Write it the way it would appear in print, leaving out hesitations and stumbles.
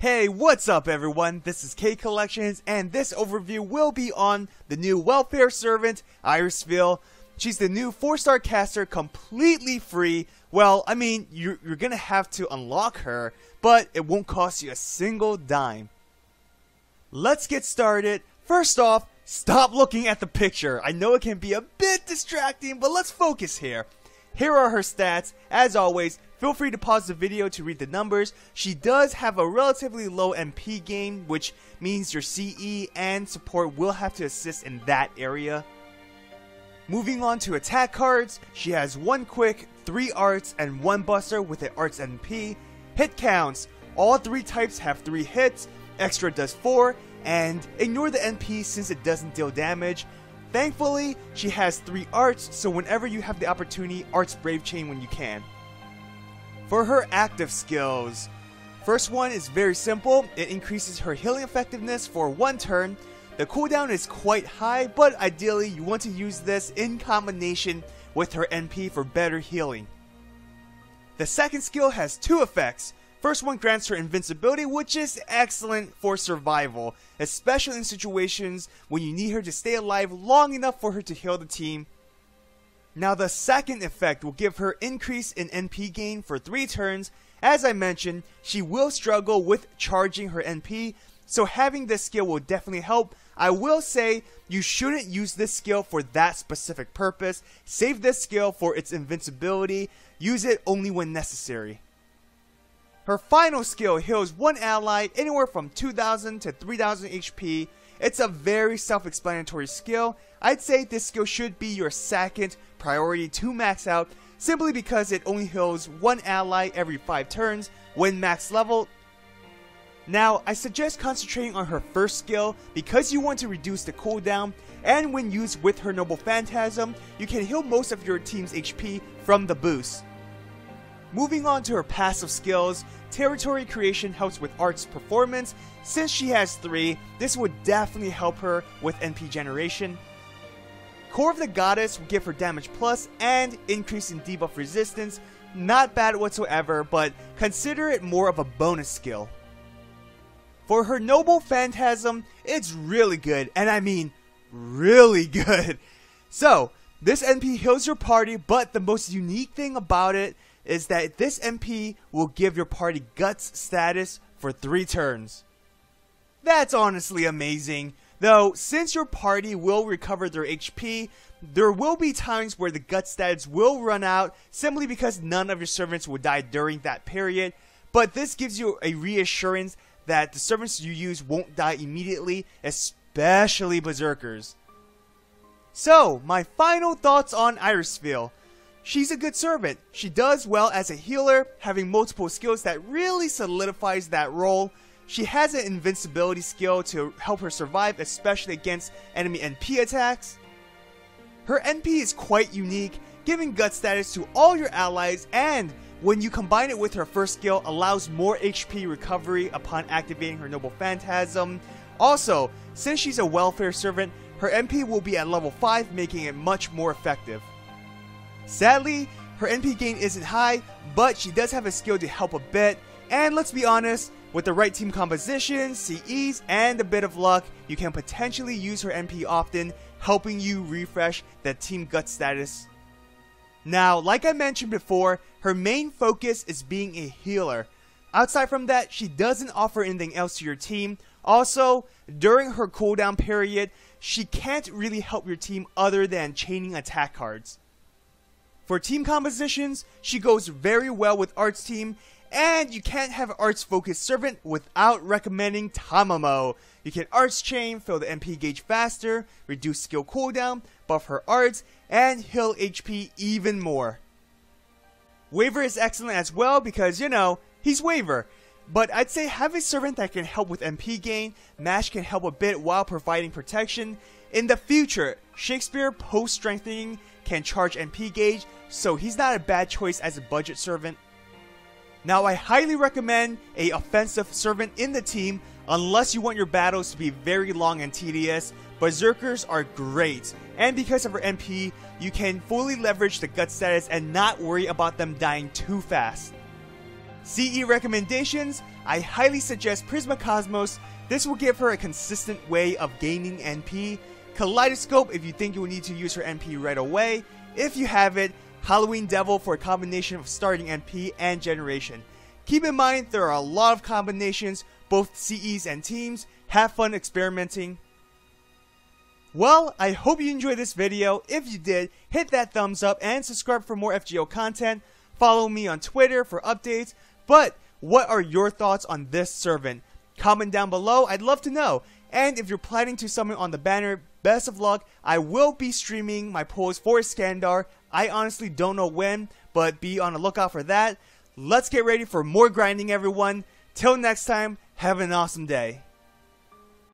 Hey, what's up everyone? This is K Collections, and this overview will be on the new welfare servant, Irisviel. She's the new 4-star caster, completely free. Well, I mean, you're gonna have to unlock her, but it won't cost you a single dime. Let's get started. First off, stop looking at the picture. I know it can be a bit distracting, but let's focus here. Here are her stats. As always, feel free to pause the video to read the numbers. She does have a relatively low MP gain, which means your CE and support will have to assist in that area. Moving on to attack cards, she has 1 quick, 3 arts, and 1 buster with an arts MP. Hit counts, all 3 types have 3 hits, extra does 4, and ignore the NP since it doesn't deal damage. Thankfully, she has 3 arts, so whenever you have the opportunity, arts Brave Chain when you can. For her active skills, first one is very simple. It increases her healing effectiveness for 1 turn. The cooldown is quite high, but ideally you want to use this in combination with her NP for better healing. The second skill has 2 effects. First one grants her invincibility, which is excellent for survival, especially in situations when you need her to stay alive long enough for her to heal the team. Now the second effect will give her increase in NP gain for 3 turns. As I mentioned, she will struggle with charging her NP, so having this skill will definitely help. I will say you shouldn't use this skill for that specific purpose. Save this skill for its invincibility. Use it only when necessary. Her final skill heals 1 ally anywhere from 2000 to 3000 HP. It's a very self-explanatory skill. I'd say this skill should be your second priority to max out, simply because it only heals 1 ally every 5 turns when max level. Now, I suggest concentrating on her first skill because you want to reduce the cooldown, and when used with her Noble Phantasm, you can heal most of your team's HP from the boost. Moving on to her passive skills, Territory Creation helps with arts performance. Since she has 3, this would definitely help her with NP generation. Core of the Goddess will give her damage plus and increase in debuff resistance. Not bad whatsoever, but consider it more of a bonus skill. For her Noble Phantasm, it's really good, and I mean really good. So, this NP heals your party, but the most unique thing about it is that this MP will give your party Guts status for 3 turns. That's honestly amazing, though since your party will recover their HP, there will be times where the Guts status will run out simply because none of your servants will die during that period, but this gives you a reassurance that the servants you use won't die immediately, especially Berserkers. So, my final thoughts on Irisviel. She's a good servant. She does well as a healer, having multiple skills that really solidifies that role. She has an invincibility skill to help her survive, especially against enemy NP attacks. Her NP is quite unique, giving gut status to all your allies, and when you combine it with her first skill, allows more HP recovery upon activating her Noble Phantasm. Also, since she's a welfare servant, her NP will be at level 5, making it much more effective. Sadly, her NP gain isn't high, but she does have a skill to help a bit, and let's be honest, with the right team composition, CEs, and a bit of luck, you can potentially use her NP often, helping you refresh that team gut status. Now, like I mentioned before, her main focus is being a healer. Outside from that, she doesn't offer anything else to your team. Also, during her cooldown period, she can't really help your team other than chaining attack cards. For team compositions, she goes very well with Arts team, and you can't have an Arts focused servant without recommending Tamamo. You can Arts chain, fill the MP gauge faster, reduce skill cooldown, buff her Arts, and heal HP even more. Waver is excellent as well because, you know, he's Waver. But I'd say have a servant that can help with MP gain. Mash can help a bit while providing protection. In the future, Shakespeare post-strengthening can charge MP gauge, so he's not a bad choice as a budget servant. Now I highly recommend a offensive servant in the team unless you want your battles to be very long and tedious. Berserkers are great, and because of her MP, you can fully leverage the gut status and not worry about them dying too fast. CE recommendations, I highly suggest Prisma Cosmos. This will give her a consistent way of gaining NP. Kaleidoscope if you think you will need to use her NP right away. If you have it, Halloween Devil for a combination of starting NP and generation. Keep in mind there are a lot of combinations, both CEs and teams. Have fun experimenting. Well, I hope you enjoyed this video. If you did, hit that thumbs up and subscribe for more FGO content. Follow me on Twitter for updates. But what are your thoughts on this servant? Comment down below, I'd love to know. And if you're planning to summon on the banner, best of luck. I will be streaming my pulls for Skandar. I honestly don't know when, but be on the lookout for that. Let's get ready for more grinding, everyone. Till next time, have an awesome day.